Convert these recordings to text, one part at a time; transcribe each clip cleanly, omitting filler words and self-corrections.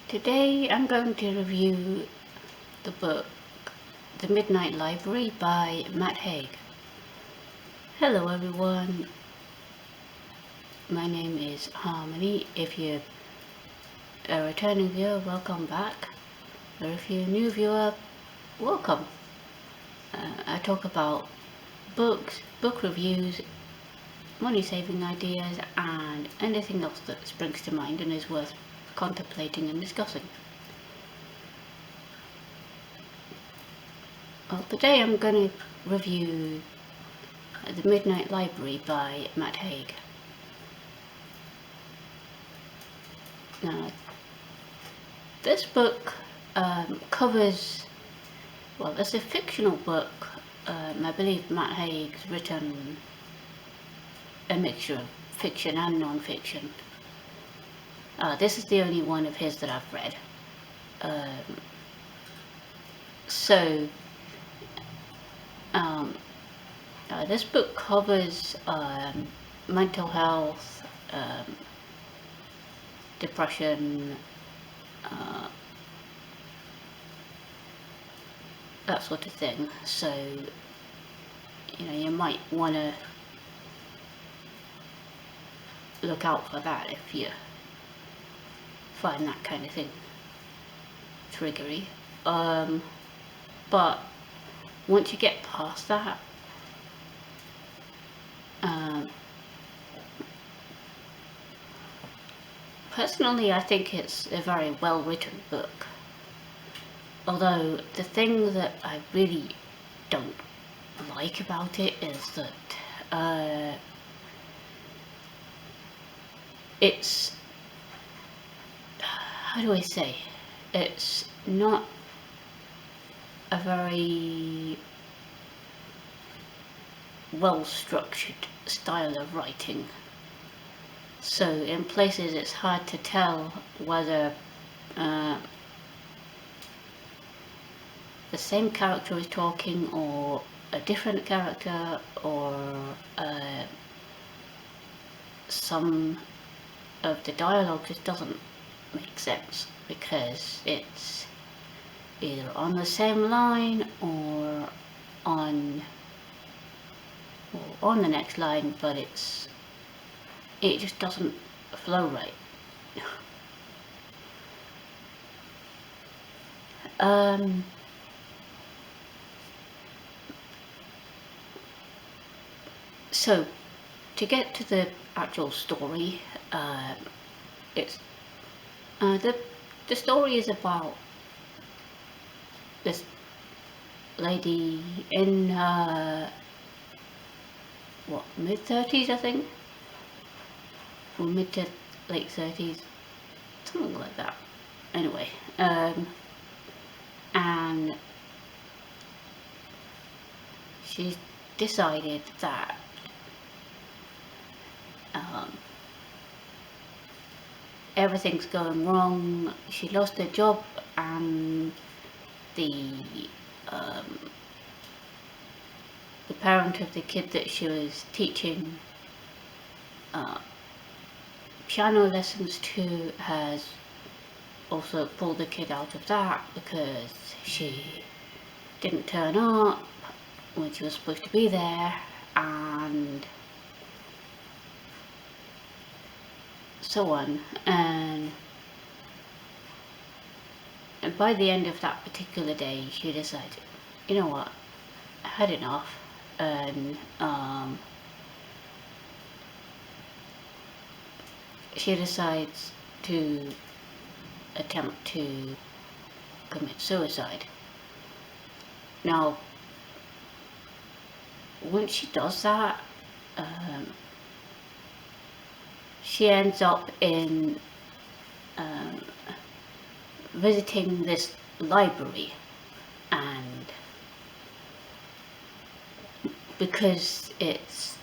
Today I'm going to review the book The Midnight Library by Matt Haig. Hello everyone, my name is Harmony. If you're a returning viewer, welcome back, or if you're a new viewer, welcome. I talk about books, book reviews, money saving ideas, and anything else that springs to mind and is worth contemplating and discussing. Well, today I'm going to review The Midnight Library by Matt Haig. Now, this book covers, well, it's a fictional book. I believe Matt Haig's written a mixture of fiction and non-fiction. This is the only one of his that I've read. This book covers mental health, depression, that sort of thing. So, you might want to look out for that if you find that kind of thing triggery. But once you get past that, personally I think it's a very well written book. Although the thing that I really don't like about it is that it's, how do I say, it's not a very well structured style of writing. So in places it's hard to tell whether the same character is talking or a different character, or some of the dialogue just doesn't make sense because it's either on the same line or on the next line, but it just doesn't flow right. So to get to the actual story, it's the story is about this lady in her mid-30s, I think, or mid to late 30s, something like that. Anyway, and she's decided that everything's going wrong. She lost her job, and the parent of the kid that she was teaching piano lessons to has also pulled the kid out of that because she didn't turn up when she was supposed to be there, and so on. And by the end of that particular day, she decided, you know what, I had enough, and she decides to attempt to commit suicide. Now, once she does that, she ends up in visiting this library, and because it's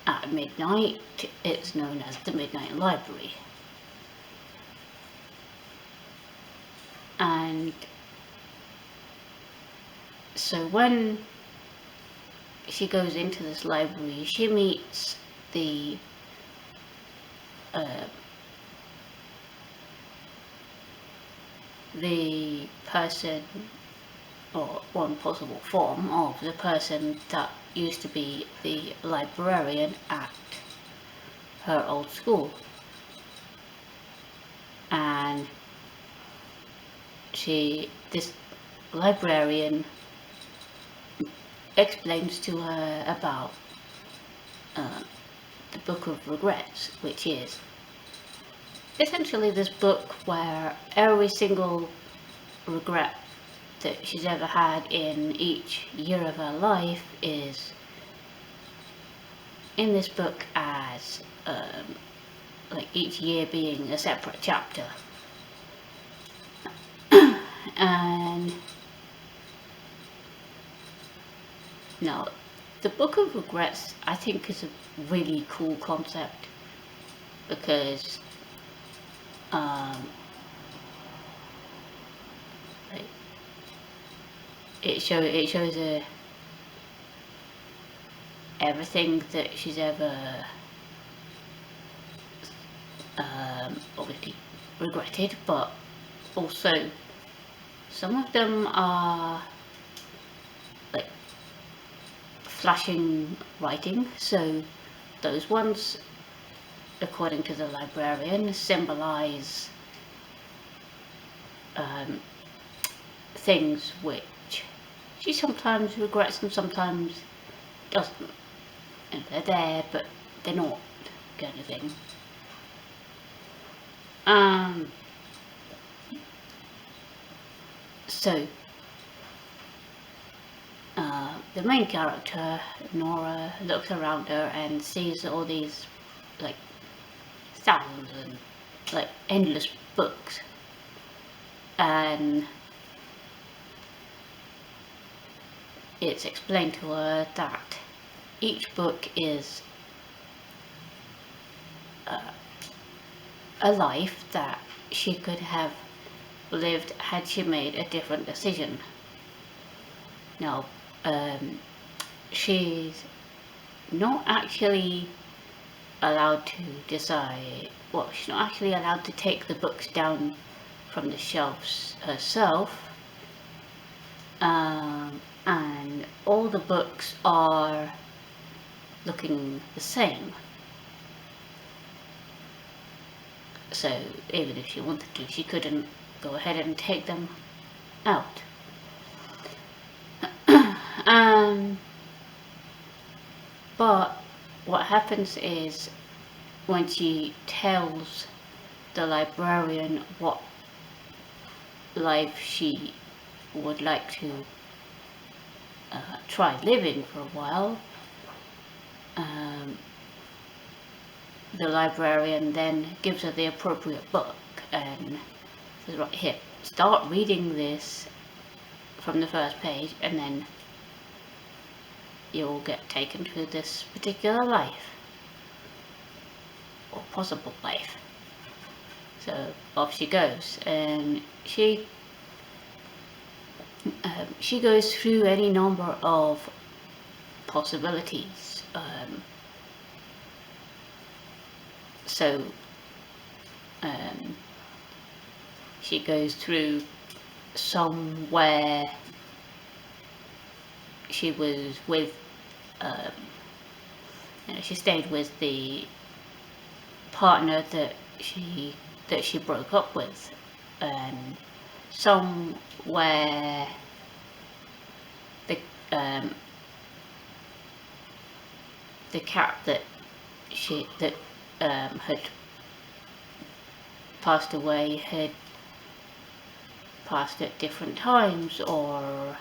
at midnight, it's known as the Midnight Library. And so when she goes into this library, she meets the the person, or one possible form of the person that used to be the librarian at her old school. And this librarian explains to her about the Book of Regrets, which is essentially this book where every single regret that she's ever had in each year of her life is in this book, as like each year being a separate chapter. And now, the Book of Regrets, I think, is a really cool concept, because like, it shows her everything that she's ever obviously regretted, but also some of them are like flashing writing. So those ones, according to the librarian, symbolize things which she sometimes regrets and sometimes doesn't. And they're there, but they're not, kind of thing. So the main character, Nora, looks around her and sees all these like thousands and like endless books, and it's explained to her that each book is a life that she could have lived had she made a different decision. Now, she's not actually allowed to decide, well, she's not actually allowed to take the books down from the shelves herself, and all the books are looking the same. So even if she wanted to, she couldn't go ahead and take them out. But what happens is, when she tells the librarian what life she would like to try living for a while, the librarian then gives her the appropriate book and says, right, here, start reading this from the first page, and then you'll get taken to this particular life, or possible life. So off she goes, and she goes through any number of possibilities. She goes through some where she was with, she stayed with the partner that she broke up with, and some where the cat that had passed away had passed at different times, or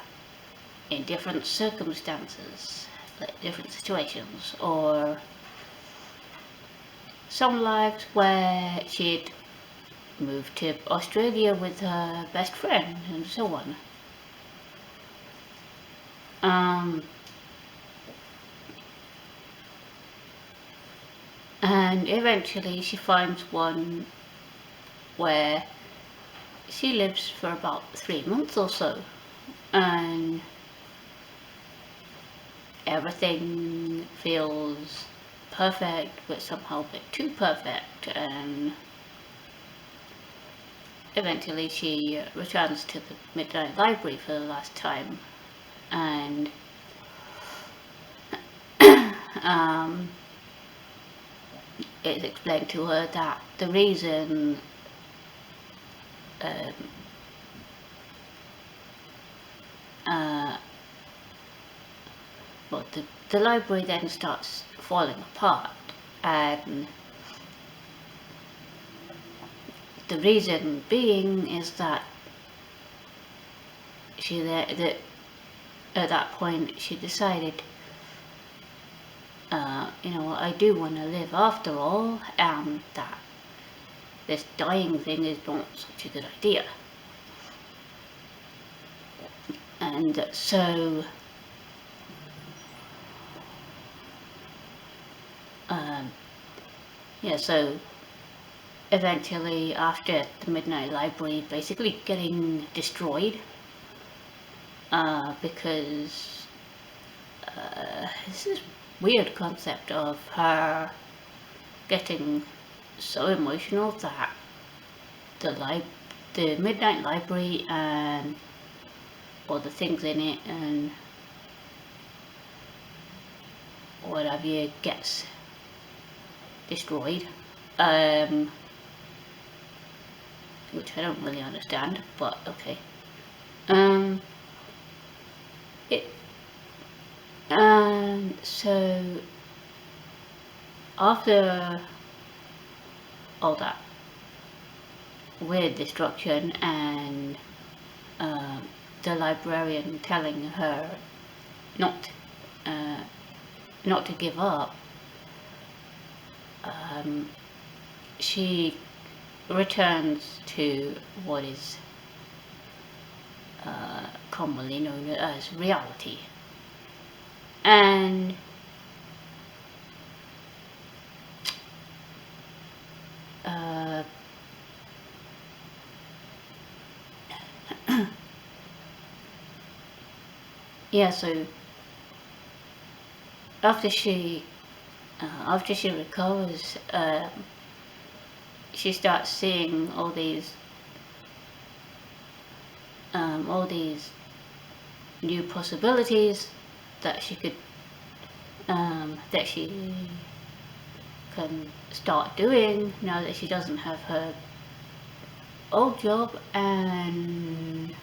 in different circumstances, like different situations, or some lives where she'd moved to Australia with her best friend, and so on. And eventually she finds one where she lives for about 3 months or so, and everything feels perfect, but somehow a bit too perfect, and eventually she returns to the Midnight Library for the last time, and it's explained to her that the reason um, well, the library then starts falling apart, and the reason being is that that at that point she decided, you know, I do want to live after all, and that this dying thing is not such a good idea. And so yeah, so eventually, after the Midnight Library basically getting destroyed, because this is weird concept of her getting so emotional that the Midnight Library and all the things in it and whatever gets destroyed, which I don't really understand, but okay. And so after all that weird destruction and the librarian telling her not to give up, she returns to what is commonly known as reality. And yeah, so after she recovers, she starts seeing all these new possibilities that she could that she can start doing now that she doesn't have her old job, and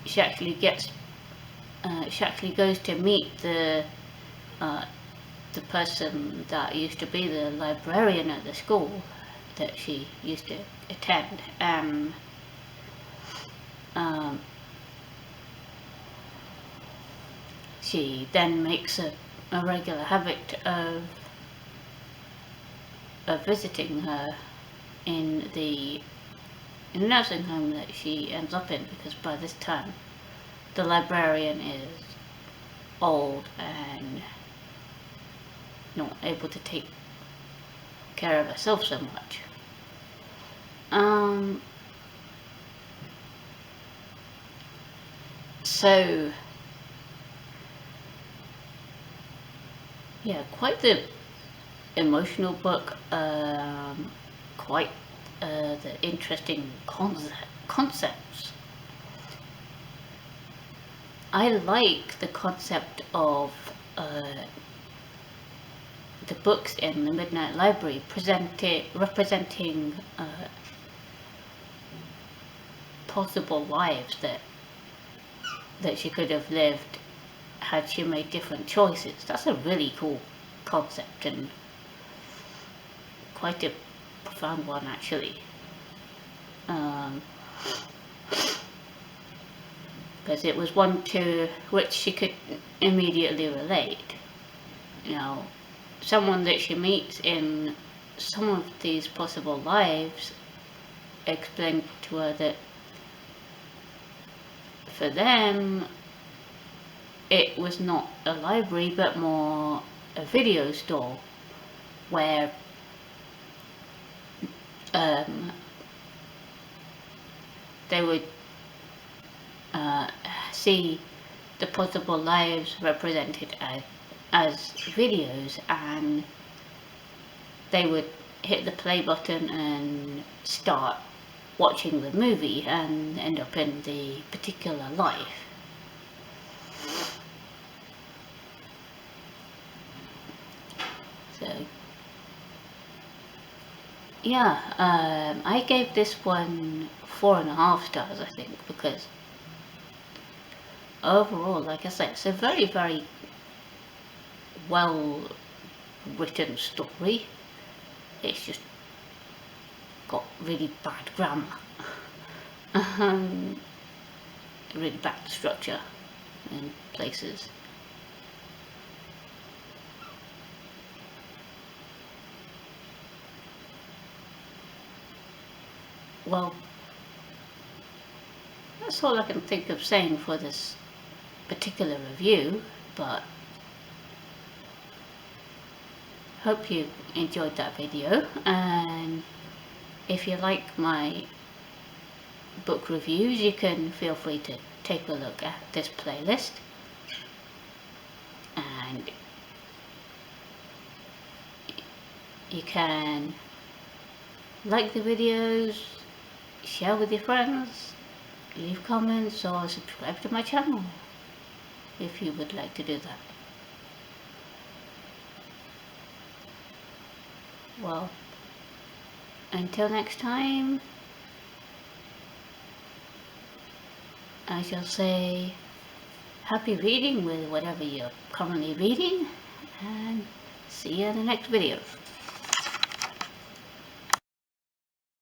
she actually goes to meet the person that used to be the librarian at the school that she used to attend, and she then makes a regular habit of visiting her in the nursing home that she ends up in, because by this time the librarian is old and not able to take care of herself so much. So yeah, quite the emotional book, quite the interesting concepts. I like the concept of the books in the Midnight Library representing possible lives that she could have lived had she made different choices. That's a really cool concept and quite a profound one, actually. Because it was one to which she could immediately relate. You know, someone that she meets in some of these possible lives explained to her that for them it was not a library but more a video store where they would see the possible lives represented as videos, and they would hit the play button and start watching the movie and end up in the particular life. So yeah, I gave this one 4.5 stars, I think, because overall, like I said, it's a very, very well written story. It's just got really bad grammar, really bad structure in places. Well, that's all I can think of saying for this particular review, but hope you enjoyed that video, and if you like my book reviews, you can feel free to take a look at this playlist, and you can like the videos, share with your friends, leave comments, or subscribe to my channel if you would like to do that. Well, until next time, I shall say happy reading with whatever you're currently reading, and see you in the next video.